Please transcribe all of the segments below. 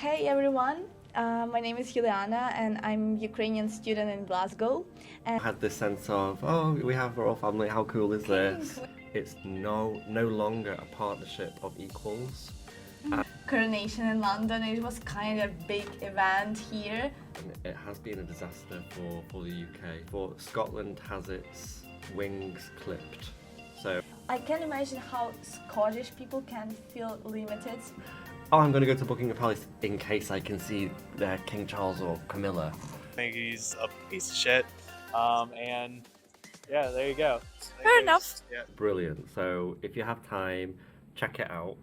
Hey everyone, my name is Yulianna and I'm Ukrainian student in Glasgow. I had this sense of, oh, we have our family, how cool is this? It's no longer a partnership of equals. Coronation in London, it was kind of a big event here. And it has been a disaster for the UK. But Scotland has its wings clipped. So I can imagine how Scottish people can feel limited. oh, I'm going to go to Buckingham Palace in case I can see King Charles or Camilla. I think he's a piece of shit. And yeah, there you go. Fair enough. Yeah. Brilliant. So if you have time, check it out.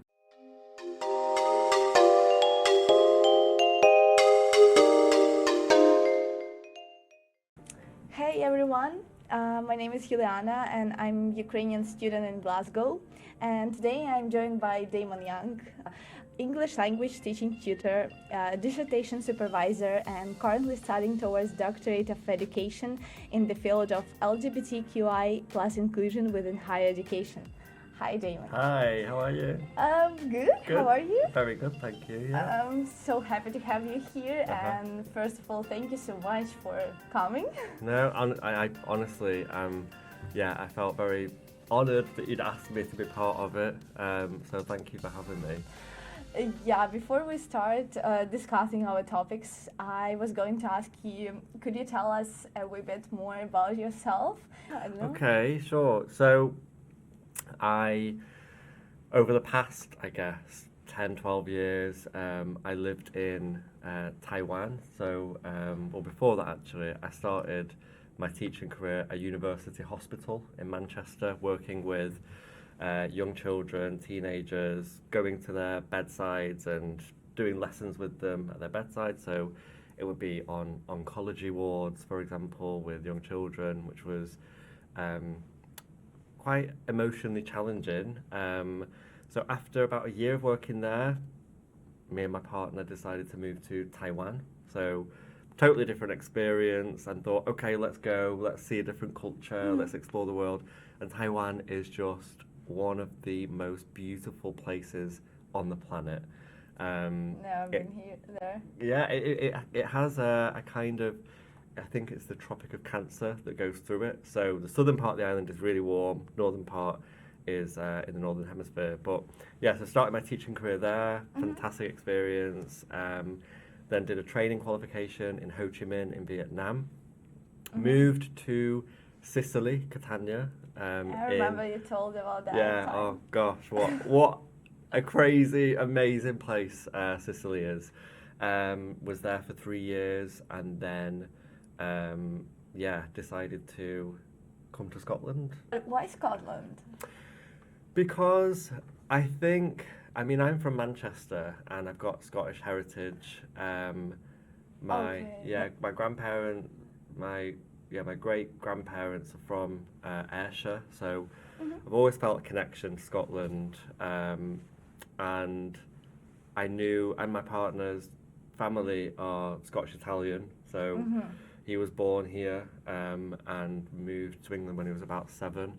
Hey everyone, my name is Yulianna and I'm Ukrainian student in Glasgow. And today I'm joined by Damon Young, English Language Teaching Tutor, Dissertation Supervisor, and currently studying towards Doctorate of Education in the field of LGBTQI plus inclusion within higher education. Hi Damon. Hi, how are you? Good. How are you? Very good, thank you. Yeah. I'm so happy to have you here, and first of all, thank you so much for coming. No, I honestly, I felt very honoured that you'd asked me to be part of it. So thank you for having me. Yeah, before we start discussing our topics, I was going to ask you, could you tell us a wee bit more about yourself? I don't know. Okay, sure. So over the past, I guess, 10, 12 years, I lived in Taiwan. So, well, before that, actually, I started my teaching career at University Hospital in Manchester, working with young children, teenagers, going to their bedsides and doing lessons with them at their bedside. So it would be on oncology wards, for example, with young children, which was quite emotionally challenging. So after about a year of working there, me and my partner decided to move to Taiwan. So totally different experience, and thought, okay, let's go, let's see a different culture, let's explore the world. And Taiwan is just one of the most beautiful places on the planet. Never been there. Yeah, it has a kind of, I think it's the Tropic of Cancer that goes through it. So the southern part of the island is really warm, northern part is in the northern hemisphere. But yeah, so started my teaching career there, fantastic experience. Then did a training qualification in Ho Chi Minh in Vietnam. Moved to Sicily, Catania. I remember you told about that. Yeah, time. oh gosh, what a crazy, amazing place Sicily is. Was there for 3 years, and then decided to come to Scotland. Why Scotland? Because I'm from Manchester and I've got Scottish heritage. My grandparent, my great grandparents are from Ayrshire, so I've always felt a connection to Scotland. And I knew, and my partner's family are Scottish Italian, so he was born here and moved to England when he was about 7.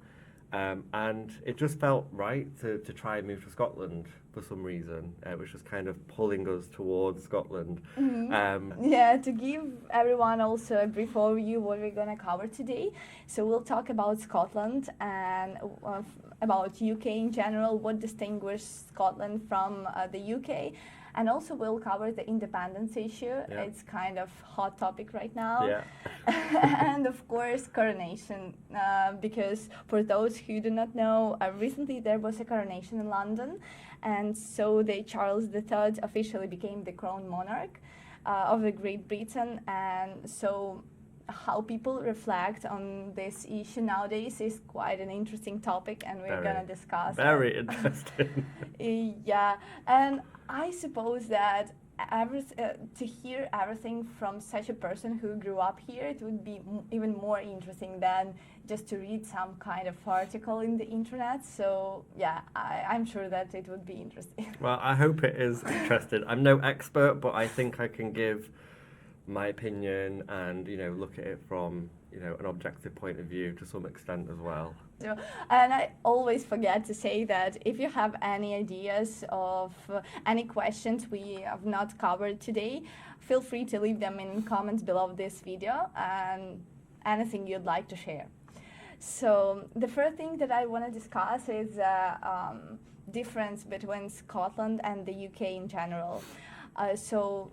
And it just felt right to try and move to Scotland for some reason. It was just kind of pulling us towards Scotland. To give everyone also a brief overview what we're going to cover today. So we'll talk about Scotland and about UK in general, what distinguishes Scotland from the UK. And also we'll cover the independence issue. Yeah. It's kind of hot topic right now. Yeah. And of course, coronation. Because for those who do not know, recently there was a coronation in London. And so Charles III officially became the crowned monarch of the Great Britain. And so how people reflect on this issue nowadays is quite an interesting topic, and we're going to discuss Very interesting. Yeah, and I suppose that to hear everything from such a person who grew up here, it would be even more interesting than just to read some kind of article in the internet. So yeah, I'm sure that it would be interesting. Well, I hope it is interesting. I'm no expert, but I think I can give my opinion and look at it from an objective point of view to some extent as well. So, and I always forget to say that if you have any ideas of any questions we have not covered today, feel free to leave them in comments below this video and anything you'd like to share. So the first thing that I want to discuss is difference between Scotland and the UK in general. So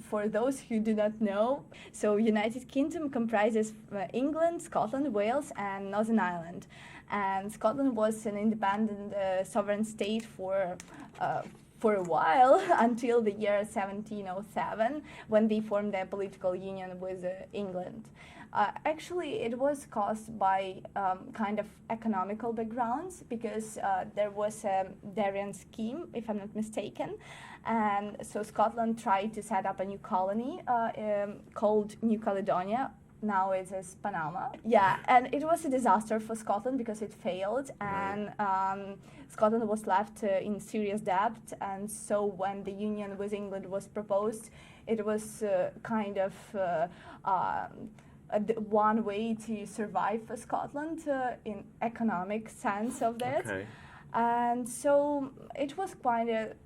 for those who do not know, so United Kingdom comprises England, Scotland, Wales and Northern Ireland. And Scotland was an independent sovereign state for a while, until the year 1707, when they formed a political union with England. Actually, it was caused by kind of economical backgrounds, because there was a Darien scheme, if I'm not mistaken, and so Scotland tried to set up a new colony called New Caledonia. Now it is Panama. Yeah, and it was a disaster for Scotland because it failed, and Scotland was left in serious debt. And so when the union with England was proposed, it was kind of one way to survive for Scotland in economic sense of that. Okay. And so it was quite a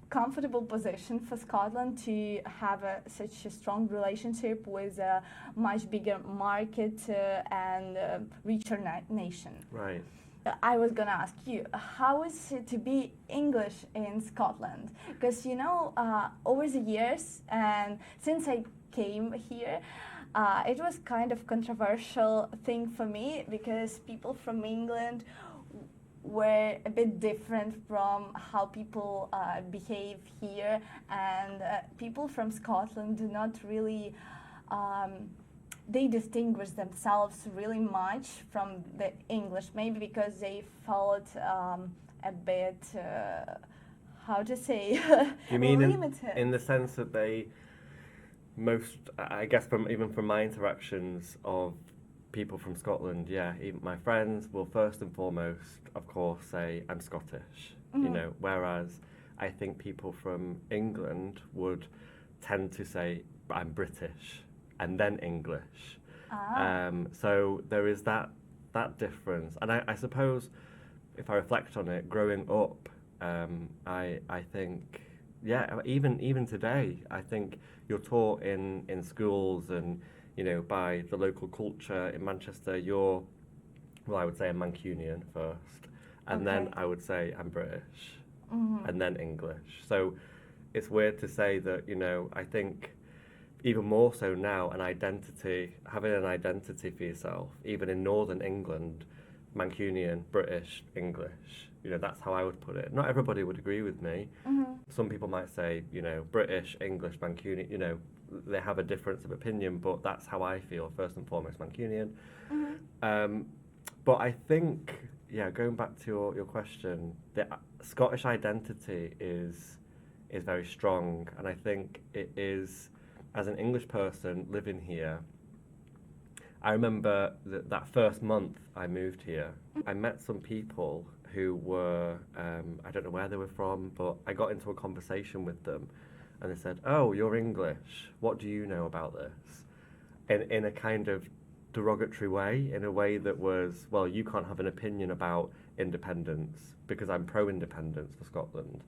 comfortable position for Scotland to have such a strong relationship with a much bigger market and richer nation. Right. I was gonna ask you, how is it to be English in Scotland? Because over the years and since I came here, it was kind of controversial thing for me, because people from England were a bit different from how people behave here, and people from Scotland do not really they distinguish themselves really much from the English, maybe because they felt a bit how to say You mean limited. in the sense that they I guess even from my interactions of people from Scotland, yeah, even my friends will first and foremost, of course, say I'm Scottish, whereas I think people from England would tend to say I'm British and then English. So there is that difference, and I suppose if I reflect on it, growing up, I think, yeah, even today, I think you're taught in schools and by the local culture in Manchester, I would say I'm Mancunian first, and then I would say I'm British, and then English. So it's weird to say that, I think even more so now, having an identity for yourself, even in Northern England, Mancunian, British, English, that's how I would put it. Not everybody would agree with me. Some people might say, British, English, Mancunian, they have a difference of opinion, but that's how I feel, first and foremost, Mancunian. But I think, going back to your question, the Scottish identity is very strong, and I think it is, as an English person living here, I remember that first month I moved here, I met some people who were, I don't know where they were from, but I got into a conversation with them, and they said, "Oh, you're English. What do you know about this?" In a kind of derogatory way, in a way that was, well, you can't have an opinion about independence because I'm pro-independence for Scotland.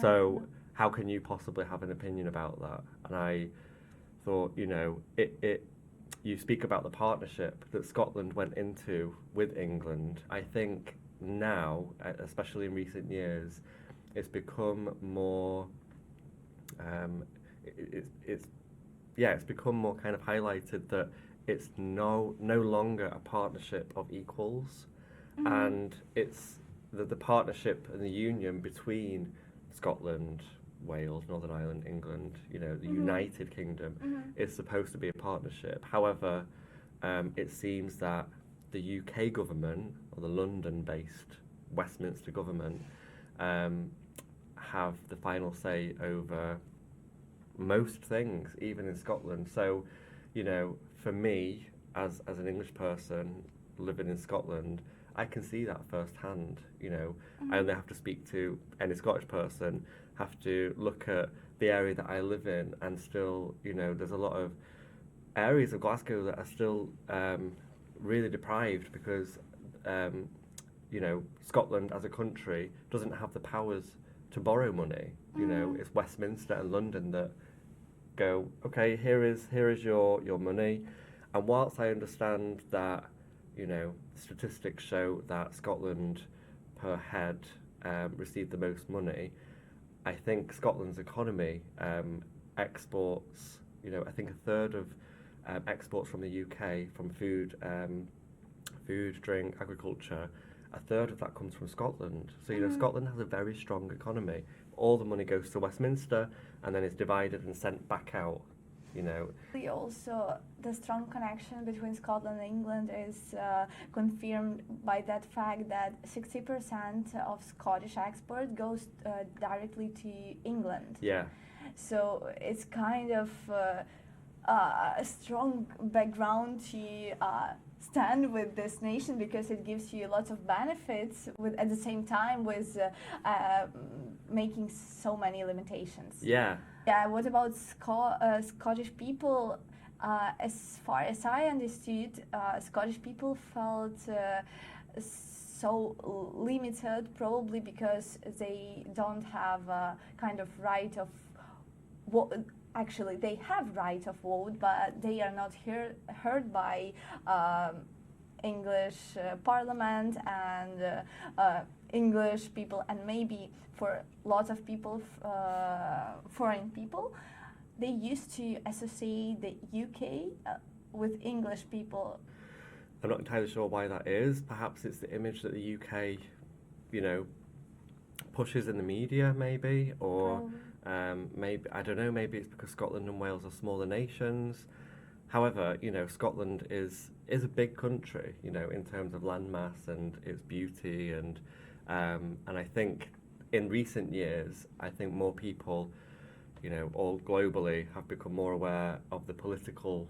So how can you possibly have an opinion about that? And I thought, you speak about the partnership that Scotland went into with England. I think now, especially in recent years, it's become more it's become more kind of highlighted that it's no longer a partnership of equals, and it's the partnership and the union between Scotland, Wales, Northern Ireland, England, the United Kingdom is supposed to be a partnership. However, it seems that the UK government, or the London-based Westminster government, have the final say over most things, even in Scotland. So, for me, as an English person living in Scotland, I can see that firsthand. I only have to speak to any Scottish person, have to look at the area that I live in, and still, there's a lot of areas of Glasgow that are still really deprived because, you know, Scotland as a country doesn't have the powers to borrow money. You know, it's Westminster and London that go, okay, here is your money. And whilst I understand that, you know, statistics show that Scotland per head received the most money, I think Scotland's economy exports, you know, I think a third of exports from the UK from food, drink, agriculture, a third of that comes from Scotland. So, you know, Scotland has a very strong economy. All the money goes to Westminster and then is divided and sent back out, you know. Also, the strong connection between Scotland and England is confirmed by that fact that 60% of Scottish export goes directly to England. Yeah. So it's kind of a strong background to stand with this nation, because it gives you lots of benefits with at the same time with making so many limitations. Yeah. Yeah. What about Scottish people? As far as I understood, Scottish people felt so limited, probably because they don't have a kind of right of actually they have right of vote, but they are not heard by English Parliament and English people, and maybe for lots of people, foreign people, they used to associate the UK with English people. I'm not entirely sure why that is. Perhaps it's the image that the UK, you know, pushes in the media, maybe, or maybe, I don't know, maybe it's because Scotland and Wales are smaller nations. However, you know, Scotland is a big country, you know, in terms of landmass and its beauty, and I think in recent years, I think more people, you know, all globally have become more aware of the political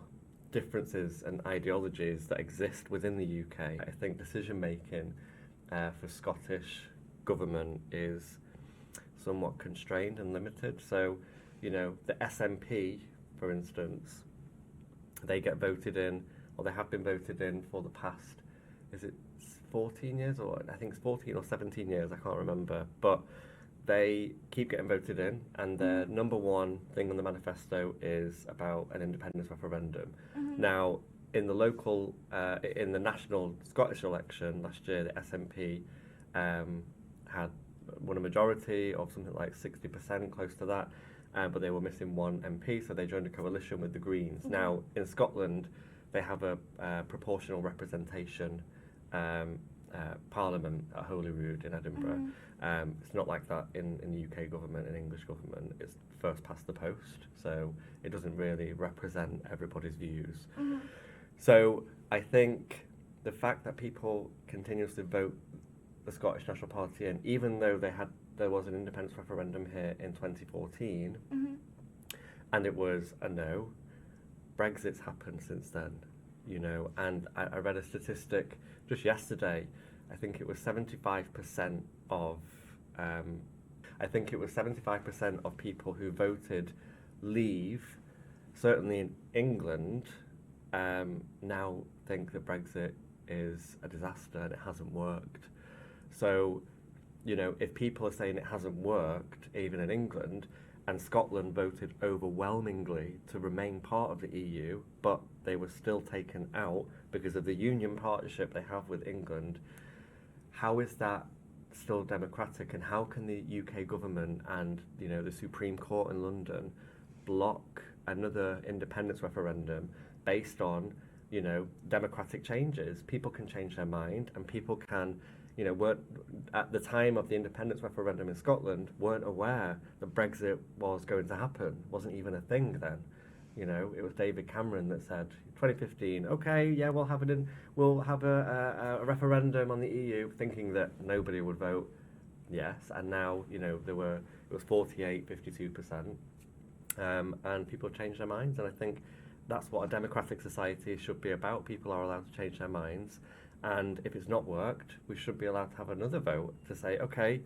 differences and ideologies that exist within the UK. I think decision making for Scottish government is somewhat constrained and limited. So, you know, the SNP, for instance, they get voted in, or they have been voted in for the past, is it 14 years, or I think it's 14 or 17 years, I can't remember, but they keep getting voted in, and their number one thing on the manifesto is about an independence referendum. Now, in the local, in the national Scottish election last year, the SNP had won a majority of something like 60%, close to that, but they were missing one MP, so they joined a coalition with the Greens. Now, in Scotland, they have a proportional representation parliament at Holyrood in Edinburgh. It's not like that in the UK government and English government. It's first past the post, so it doesn't really represent everybody's views. So I think the fact that people continuously vote the Scottish National Party in, even though there was an independence referendum here in 2014, and it was a no, Brexit's happened since then, you know, and I read a statistic just yesterday. I think it was 75% of people who voted leave, certainly in England, now think that Brexit is a disaster and it hasn't worked. So, you know, if people are saying it hasn't worked, even in England, and Scotland voted overwhelmingly to remain part of the EU, but they were still taken out because of the union partnership they have with England, how is that still democratic? And how can the UK government and, you know, the Supreme Court in London block another independence referendum based on, you know, democratic changes? People can change their mind, and people can, you know, weren't at the time of the independence referendum in Scotland, weren't aware that Brexit was going to happen. Wasn't even a thing then. You know, it was David Cameron that said, 2015, okay, yeah, we'll have a referendum on the EU, thinking that nobody would vote yes, and now, you know, it was 48, 52%, and people changed their minds, and I think that's what a democratic society should be about. People are allowed to change their minds. And if it's not worked, we should be allowed to have another vote to say, okay,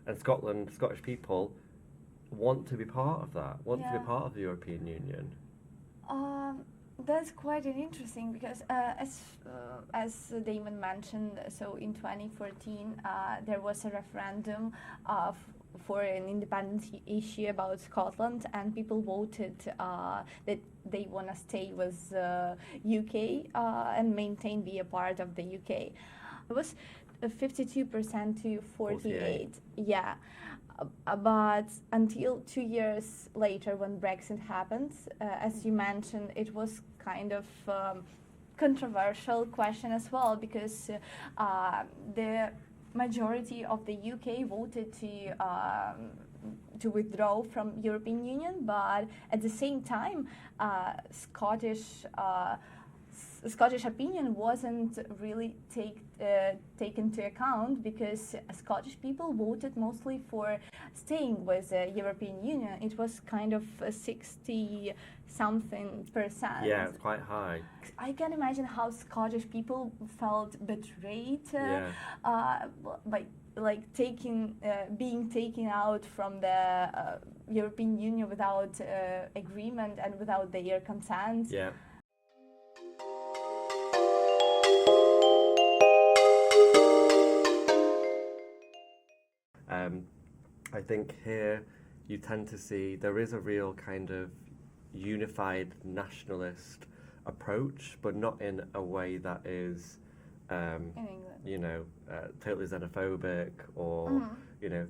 and Scottish people want to be part of that, want to be part of the European Union. That's quite interesting because as Damon mentioned, so in 2014 there was a referendum for an independence issue about Scotland, and people voted that they want to stay with UK and maintain be a part of the UK. It was 52% to 48. Yeah. But until 2 years later, when Brexit happened, as you mentioned, it was kind of controversial question as well, because the majority of the UK voted to withdraw from European Union, but at the same time, Scottish opinion wasn't really taken into account, because Scottish people voted mostly for staying with the European Union. It was kind of 60-something%. Yeah, it's quite high. I can imagine how Scottish people felt betrayed by being taken out from the European Union without agreement and without their consent. Yeah. I think here you tend to see there is a real kind of unified nationalist approach, but not in a way that is, in England, totally xenophobic or,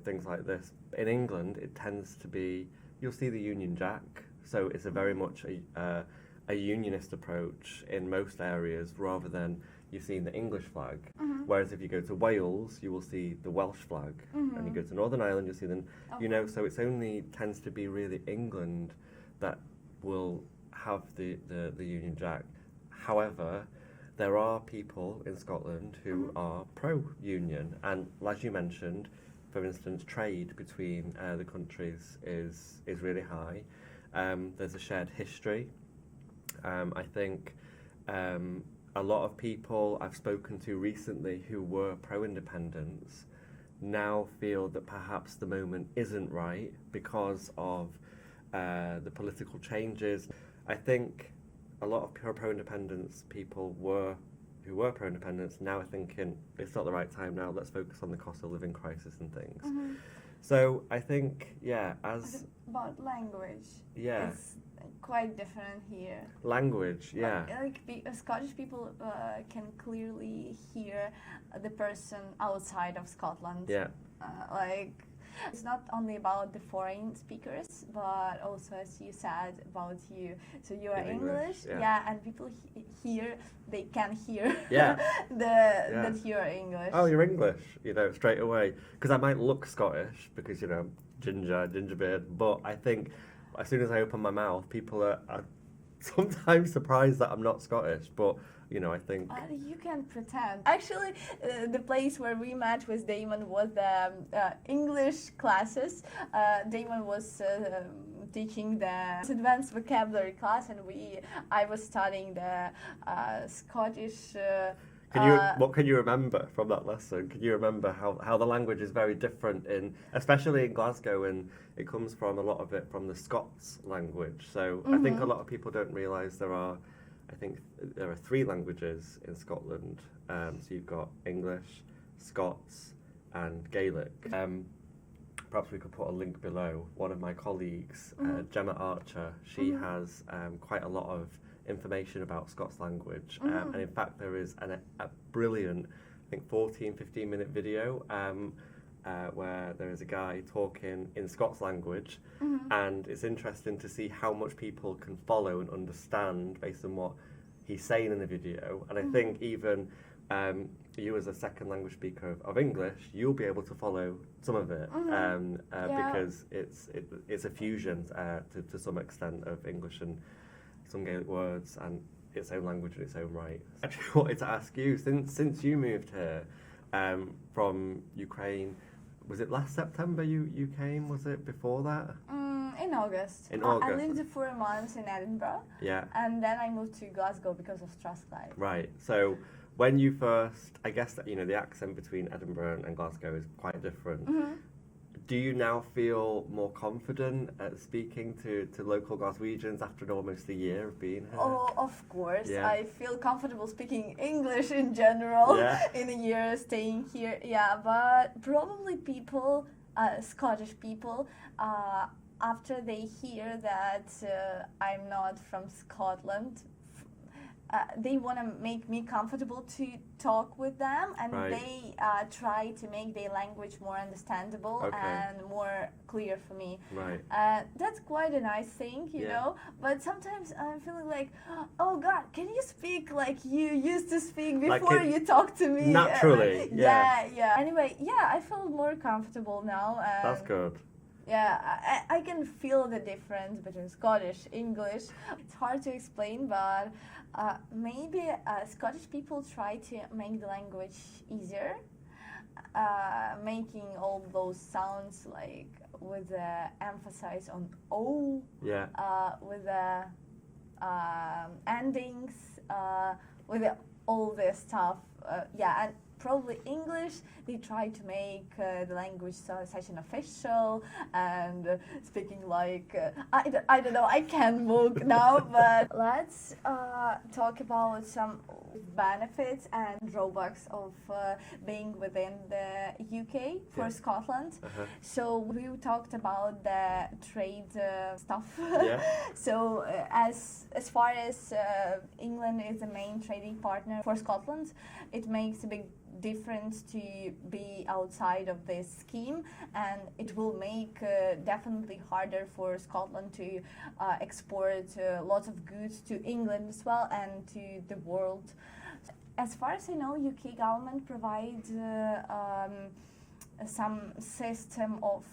things like this. In England, it tends to be, you'll see the Union Jack, so it's a very much a unionist approach in most areas, rather than you've seen the English flag. Whereas if you go to Wales, you will see the Welsh flag, and you go to Northern Ireland, you'll see them. So it's only tends to be really England that will have the Union Jack. However, there are people in Scotland who are pro-union, and as you mentioned, for instance, trade between the countries is really high. There's a shared history. I think a lot of people I've spoken to recently who were pro-independence now feel that perhaps the moment isn't right because of the political changes. I think a lot of pro-independence people who were pro-independence now are thinking it's not the right time now, let's focus on the cost of living crisis and things. So I think, about language, yeah, it's quite different here. Language, yeah. Scottish people can clearly hear the person outside of Scotland. Yeah. It's not only about the foreign speakers, but also, as you said, about you. So you are In English, yeah. and people here, they can hear Yeah. that you are English. Oh, you're English, straight away. Because I might look Scottish, because, ginger beard, but I think as soon as I open my mouth, people are sometimes surprised that I'm not Scottish, but I think... you can pretend. Actually, the place where we met with Damon was the English classes. Damon was teaching the advanced vocabulary class, and I was studying the Scottish... what can you remember from that lesson? Can you remember how the language is very different, especially in Glasgow, and it comes from a lot of it from the Scots language. So I think a lot of people don't realise there are 3 languages in Scotland. So you've got English, Scots, and Gaelic. Perhaps we could put a link below. One of my colleagues, Gemma Archer, she has quite a lot of information about Scots language, and in fact there is a brilliant, I think 15 minute video where there is a guy talking in Scots language, and it's interesting to see how much people can follow and understand based on what he's saying in the video. And I think even you as a second language speaker of English, you'll be able to follow some of it, because it's a fusion to some extent of English and some Gaelic words and its own language in its own right. I actually wanted to ask you, since you moved here from Ukraine, was it last September you came? Was it before that? In August. In August. I lived 4 months in Edinburgh. Yeah. And then I moved to Glasgow because of Strathclyde. Right. So when you first, I guess that the accent between Edinburgh and Glasgow is quite different. do you now feel more confident at speaking to local Glaswegians after almost a year of being here? Oh, of course. Yeah. I feel comfortable speaking English in general Yeah. in a year staying here. Yeah, but probably people, Scottish people, after they hear that I'm not from Scotland, they want to make me comfortable to talk with them, and Right. they try to make their language more understandable Okay. and more clear for me. Right. That's quite a nice thing, you Yeah. know. But sometimes I'm feeling like, oh God, can you speak like you used to speak Like before it- you talk to me? Naturally, yeah. yeah. Anyway, yeah, I feel more comfortable now. And That's good. yeah, I can feel the difference between Scottish, English. It's hard to explain, but maybe Scottish people try to make the language easier, making all those sounds like with the emphasis on O, Yeah. with the endings, with all this stuff. Yeah, and probably English, they try to make the language such an official and speaking like, I don't know, I can't walk now, but let's talk about some benefits and drawbacks of being within the UK for Yeah. Scotland. Uh-huh. So we talked about the trade stuff. Yeah. So as far as England is the main trading partner for Scotland, it makes a big difference to be outside of this scheme, and it will make definitely harder for Scotland to export lots of goods to England as well and to the world. As far as I know, UK government provides some system of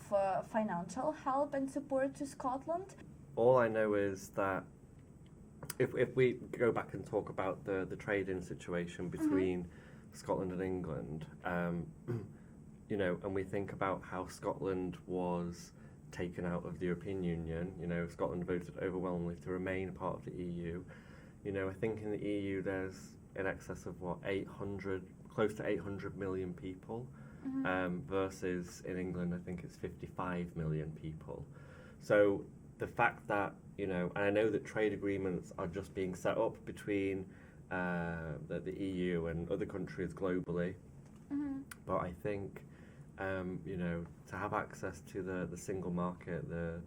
financial help and support to Scotland. All I know is that if we go back and talk about the trading situation between Scotland and England, you know, and we think about how Scotland was taken out of the European Union, you know, Scotland voted overwhelmingly to remain a part of the EU. You know, I think in the EU there's in excess of close to 800 million people, versus in England I think it's 55 million people. So the fact that, you know, and I know that trade agreements are just being set up between the EU and other countries globally, but I think, you know, to have access to the single market, the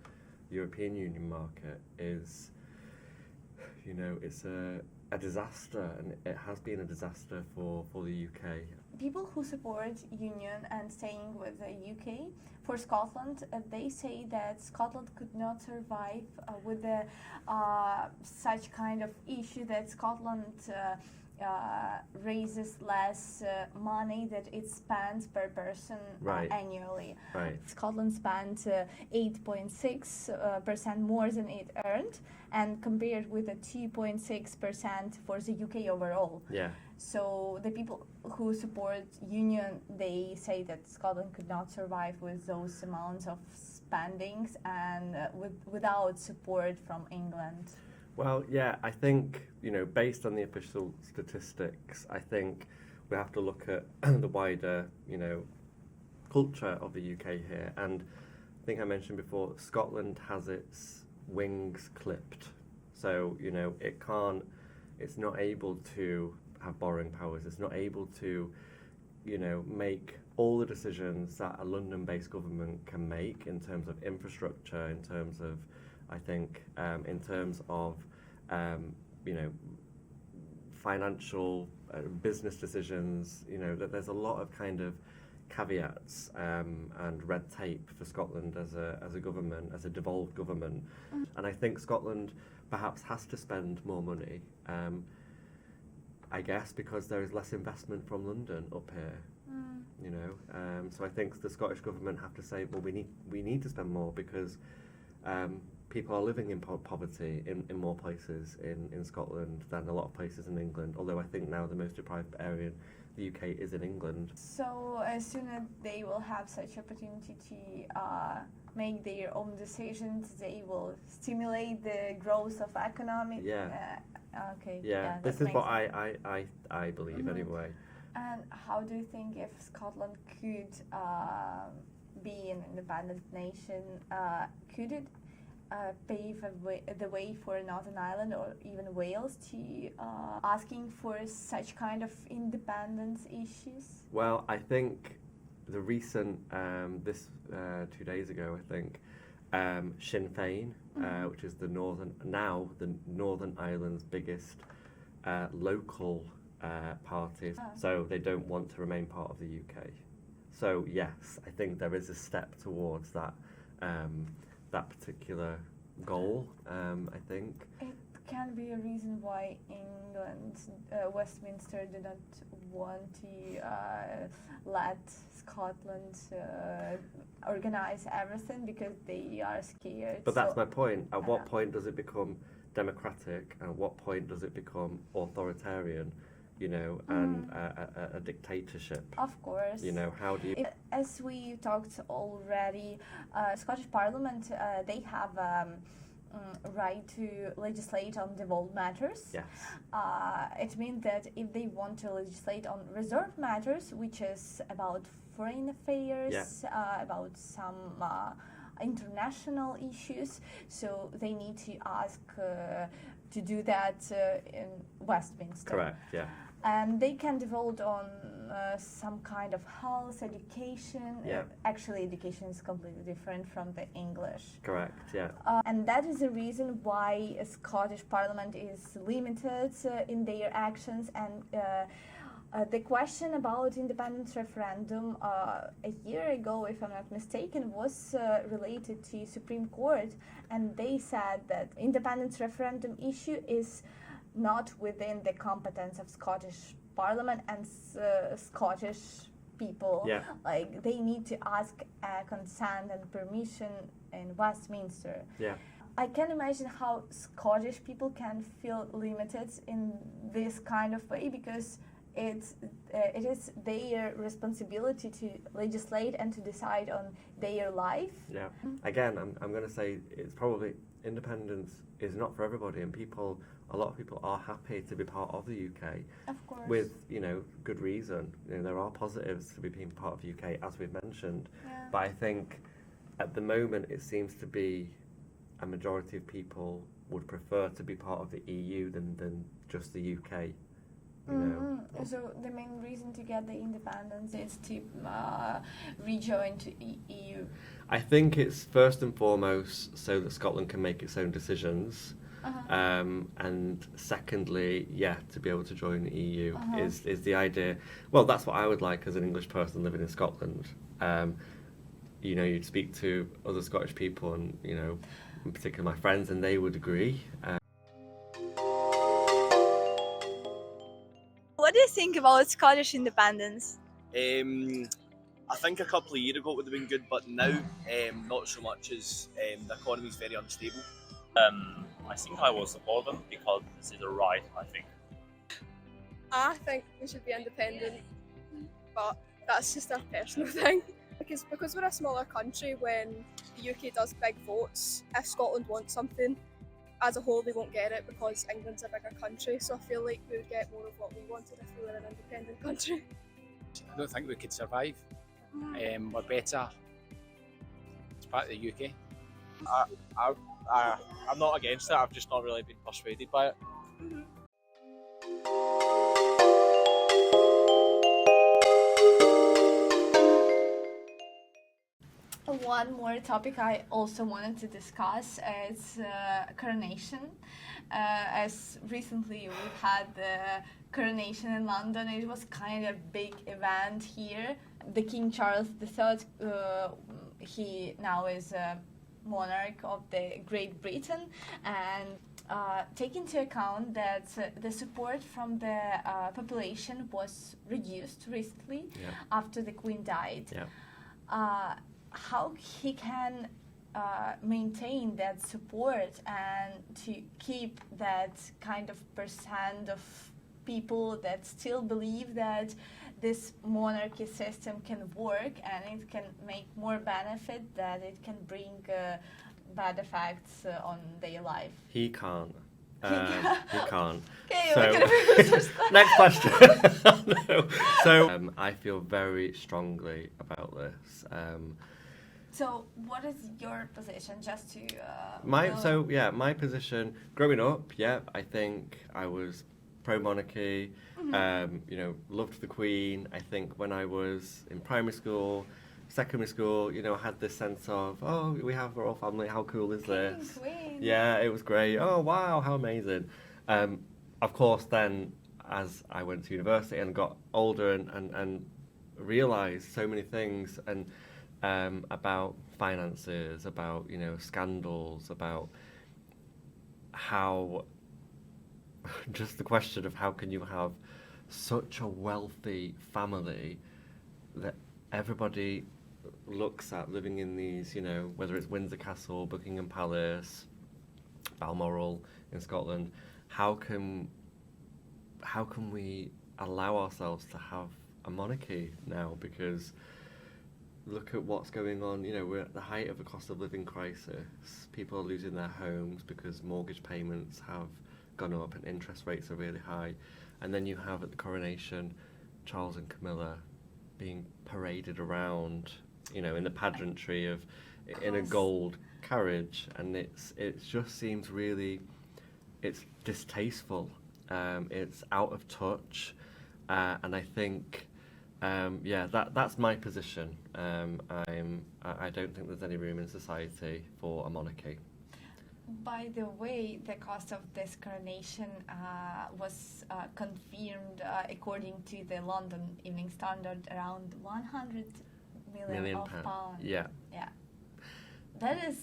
European Union market is, you know, it's a disaster, and it has been a disaster for the UK. People who support union and staying with the UK, for Scotland, they say that Scotland could not survive with the such kind of issue that Scotland raises less money that it spends per person Right. annually. Right. Scotland spent 8.6% more than it earned, and compared with the 2.6% for the UK overall. Yeah. So the people who support union, they say that Scotland could not survive with those amounts of spendings and without support from England. Well, yeah, I think, you know, based on the official statistics, I think we have to look at the wider, you know, culture of the UK here. And I think I mentioned before, Scotland has its wings clipped. So, you know, it's not able to have borrowing powers. It's not able to, you know, make all the decisions that a London-based government can make in terms of infrastructure, in terms of, I think, in terms of, you know, financial business decisions. You know, that there's a lot of kind of caveats and red tape for Scotland as a government, as a devolved government. And I think Scotland perhaps has to spend more money, I guess, because there is less investment from London up here. You know, so I think the Scottish government have to say, well, we need to spend more because people are living in poverty in more places in Scotland than a lot of places in England, although I think now the most deprived area in the UK is in England. So as soon as they will have such opportunity to make their own decisions, they will stimulate the growth of economy. Yeah. Okay. Yeah, this is what I believe anyway. And how do you think if Scotland could be an independent nation, could it pave the way for Northern Ireland or even Wales to asking for such kind of independence issues? Well, I think the recent, 2 days ago, I think, Sinn Féin, which is the Northern Ireland's biggest local party, so they don't want to remain part of the UK. So yes, I think there is a step towards that that particular goal. I think it can be a reason why England, Westminster, do not want to let Scotland organize everything because they are scared. But that's my point. At what point does it become democratic, and at what point does it become authoritarian? You know, and a dictatorship. Of course. You know, how do you? As we talked already, Scottish Parliament, they have right to legislate on devolved matters. Yes. It means that if they want to legislate on reserved matters, which is about foreign affairs, about some international issues, so they need to ask to do that in Westminster. Correct, yeah. And they can devolve on some kind of health, education. Actually, education is completely different from the English. Correct, yeah. And that is the reason why a Scottish Parliament is limited in their actions. And the question about independence referendum a year ago, if I'm not mistaken, was related to Supreme Court, and they said that independence referendum issue is not within the competence of Scottish Parliament and Scottish people. Yeah. Like, they need to ask consent and permission in Westminster. Yeah. I can imagine how Scottish people can feel limited in this kind of way, because it is their responsibility to legislate and to decide on their life. Yeah. Again, I'm going to say it's probably independence is not for everybody, and a lot of people are happy to be part of the UK. Of course. With, you know, good reason. You know, there are positives to be being part of the UK, as we've mentioned. Yeah. But I think at the moment it seems to be a majority of people would prefer to be part of the EU than just the UK. You know. So the main reason to get the independence is to rejoin to EU. I think it's first and foremost so that Scotland can make its own decisions. And secondly, to be able to join the EU is the idea. Well, that's what I would like as an English person living in Scotland. You know, you'd speak to other Scottish people, and, you know, in particular my friends, and they would agree. What do you think about Scottish independence? I think a couple of years ago it would have been good, but now not so much, as the economy is very unstable. I think I will support them because this is a right, I think. I think we should be independent, but that's just a personal thing. Because we're a smaller country, when the UK does big votes, if Scotland wants something, as a whole they won't get it because England's a bigger country, so I feel like we would get more of what we wanted if we were an independent country. I don't think we could survive. We're better as part of the UK. I'm not against it, I've just not really been persuaded by it. One more topic I also wanted to discuss is coronation. As recently we've had the coronation in London, it was kind of a big event here. The King Charles III, he now is a monarch of the Great Britain, and take into account that the support from the population was reduced recently after the Queen died. How he can maintain that support and to keep that kind of percent of people that still believe that this monarchy system can work and it can make more benefit, that it can bring bad effects on their life? He can't. He can't. Okay, So- we're gonna move Next question. No. So I feel very strongly about this. So, what is your position? Just to my position growing up, I think I was pro monarchy. Loved the Queen. I think when I was in primary school, secondary school, I had this sense of, oh, we have a royal family. How cool is this? Queen. Yeah, it was great. Oh wow, how amazing. Of course, then as I went to university and got older and realised so many things and about finances, about scandals, about how just the question of how can you have such a wealthy family that everybody looks at living in these, whether it's Windsor Castle, Buckingham Palace, Balmoral in Scotland, how can we allow ourselves to have a monarchy now? Because look at what's going on. We're at the height of a cost of living crisis. People are losing their homes because mortgage payments have gone up and interest rates are really high. And then you have at the coronation Charles and Camilla being paraded around, in the pageantry of in a gold carriage, and it just seems really, it's distasteful. It's out of touch, and I think, that's my position. I don't think there's any room in society for a monarchy. By the way, the cost of this coronation was confirmed according to the London Evening Standard around 100 million pounds. Yeah. Yeah. That is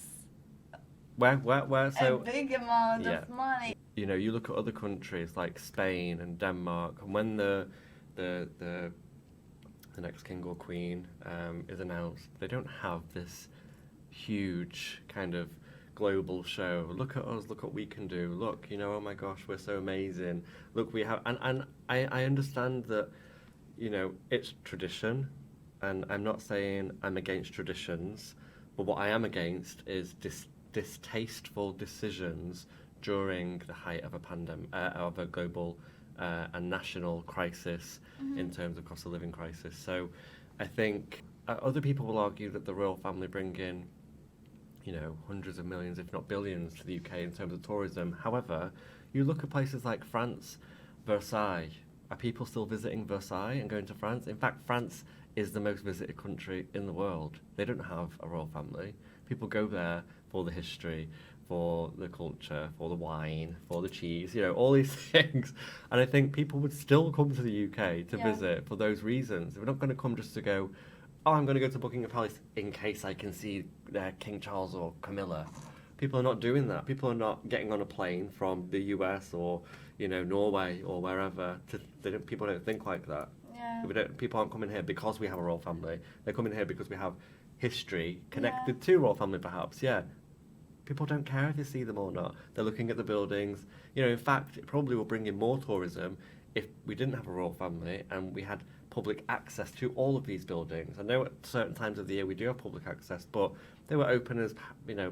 Where so a big amount of money. You look at other countries like Spain and Denmark, and when the next king or queen is announced, they don't have this huge kind of global show. Look at us, look what we can do. Look, oh my gosh, we're so amazing. Look, we have, and I understand that, it's tradition, and I'm not saying I'm against traditions, but what I am against is distasteful decisions during the height of a pandemic, of a global and national crisis in terms of cost of living crisis. So I think other people will argue that the royal family bring in hundreds of millions, if not billions, to the UK in terms of tourism. However, you look at places like France, Versailles. Are people still visiting Versailles and going to France? In fact, France is the most visited country in the world. They don't have a royal family. People go there for the history, for the culture, for the wine, for the cheese, all these things. And I think people would still come to the UK to visit for those reasons. We're not going to come just to go, oh, I'm going to go to Buckingham Palace in case I can see King Charles or Camilla. People are not doing that. People are not getting on a plane from the US or, Norway or wherever. People don't think like that. Yeah. People aren't coming here because we have a royal family. They're coming here because we have history connected to royal family, perhaps. Yeah. People don't care if you see them or not. They're looking at the buildings. In fact, it probably will bring in more tourism if we didn't have a royal family and we had public access to all of these buildings. I know at certain times of the year we do have public access, but they were open as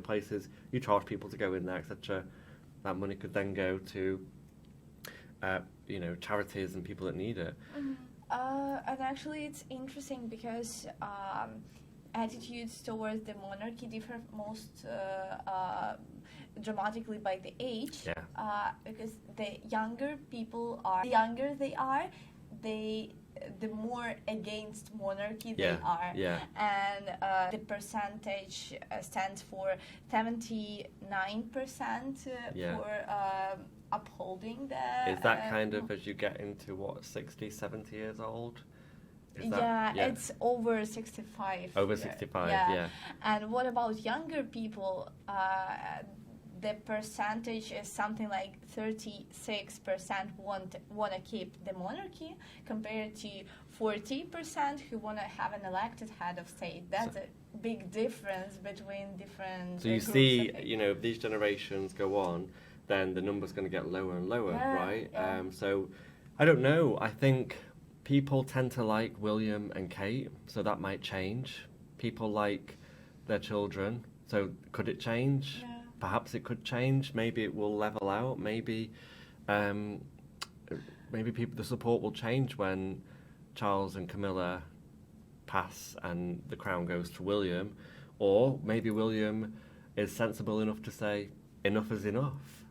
places you charge people to go in there, etc. That money could then go to charities and people that need it. And actually, it's interesting because attitudes towards the monarchy differ most dramatically by the age. Because the younger they are, the more against monarchy they are. And the percentage stands for 79% for upholding the... Is that kind of as you get into, 60, 70 years old? It's over 65. Over 65, yeah. And what about younger people? The percentage is something like 36% want to keep the monarchy compared to 40% who want to have an elected head of state. That's a big difference between different So you see, if these generations go on, then the number's going to get lower and lower, right? Yeah. So I don't know. I think people tend to like William and Kate, so that might change. People like their children, so could it change? Yeah. Perhaps it could change. Maybe it will level out. Maybe the support will change when Charles and Camilla pass and the crown goes to William, Or maybe William is sensible enough to say, enough is enough.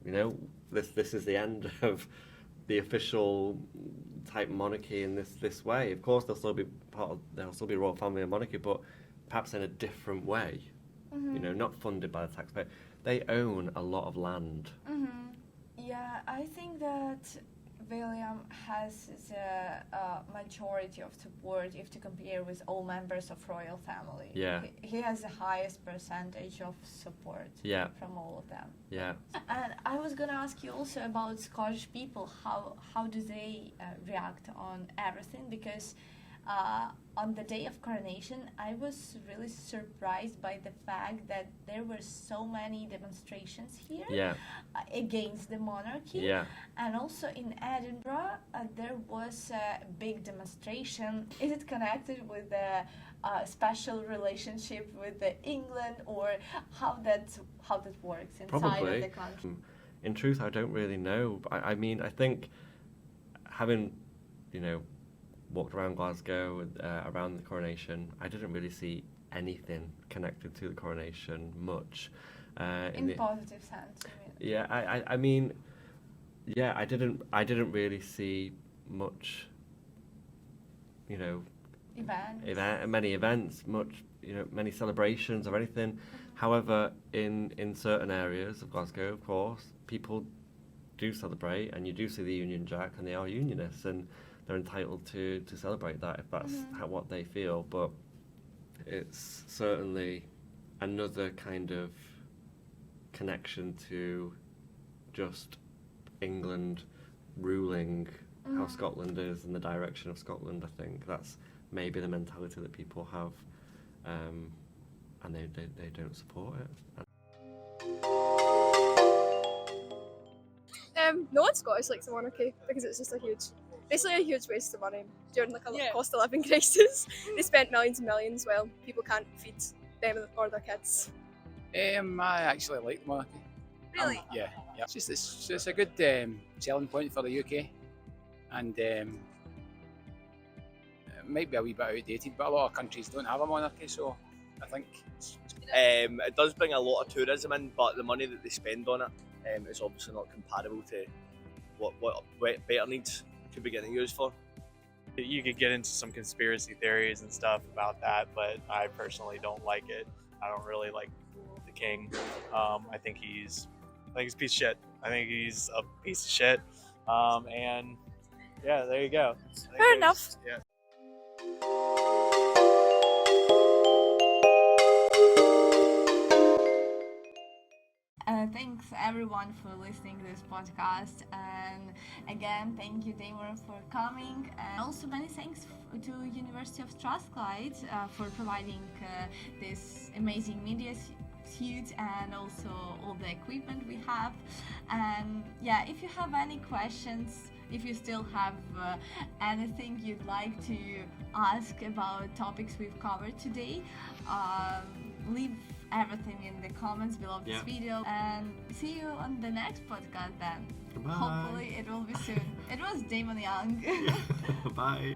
You know, this is the end of the official type monarchy in this way. Of course, there'll still be royal family and monarchy, but perhaps in a different way. You know, not funded by the taxpayer. They own a lot of land. Yeah, I think that William has the majority of support if to compare with all members of royal family. Yeah. He has the highest percentage of support from all of them. Yeah. And I was gonna ask you also about Scottish people. How do they react on everything? Because on the day of coronation, I was really surprised by the fact that there were so many demonstrations here against the monarchy. Yeah. And also in Edinburgh, there was a big demonstration. Is it connected with the special relationship with England, or how that works inside of the country? In truth, I don't really know. I mean, I think having, you know, walked around Glasgow around the coronation, I didn't really see anything connected to the coronation much. In positive sense, I mean. Yeah, I mean, yeah, I didn't really see much, you know, many events, much, you know, many celebrations or anything. However, in certain areas of Glasgow, of course, people do celebrate, and you do see the Union Jack, and they are unionists, and they're entitled to celebrate that if that's what they feel. But it's certainly another kind of connection to just England ruling how Scotland is and the direction of Scotland. I think that's maybe the mentality that people have, and they don't support it. No one Scottish likes the monarchy because it's just basically a huge waste of money during like a cost of living crisis. They spent millions and millions. Well, people can't feed them or their kids. I actually like the monarchy. Really? Yeah. It's a good selling point for the UK, and it might be a wee bit outdated, but a lot of countries don't have a monarchy, so I think it does bring a lot of tourism in, but the money that they spend on it is obviously not comparable to what better needs could be getting used for. You could get into some conspiracy theories and stuff about that, but I personally don't like it. I don't really like the king. I think he's a piece of shit. I think he's a piece of shit. And yeah, there you go. Fair enough. Yeah. Thanks everyone for listening to this podcast, and again thank you Damon for coming, and also many thanks to University of Strathclyde for providing this amazing media suit and also all the equipment we have. And yeah, if you have any questions, if you still have anything you'd like to ask about topics we've covered today, leave everything in the comments below this video, and see you on the next podcast then. Goodbye. Hopefully it will be soon. It was Damon Young. Bye.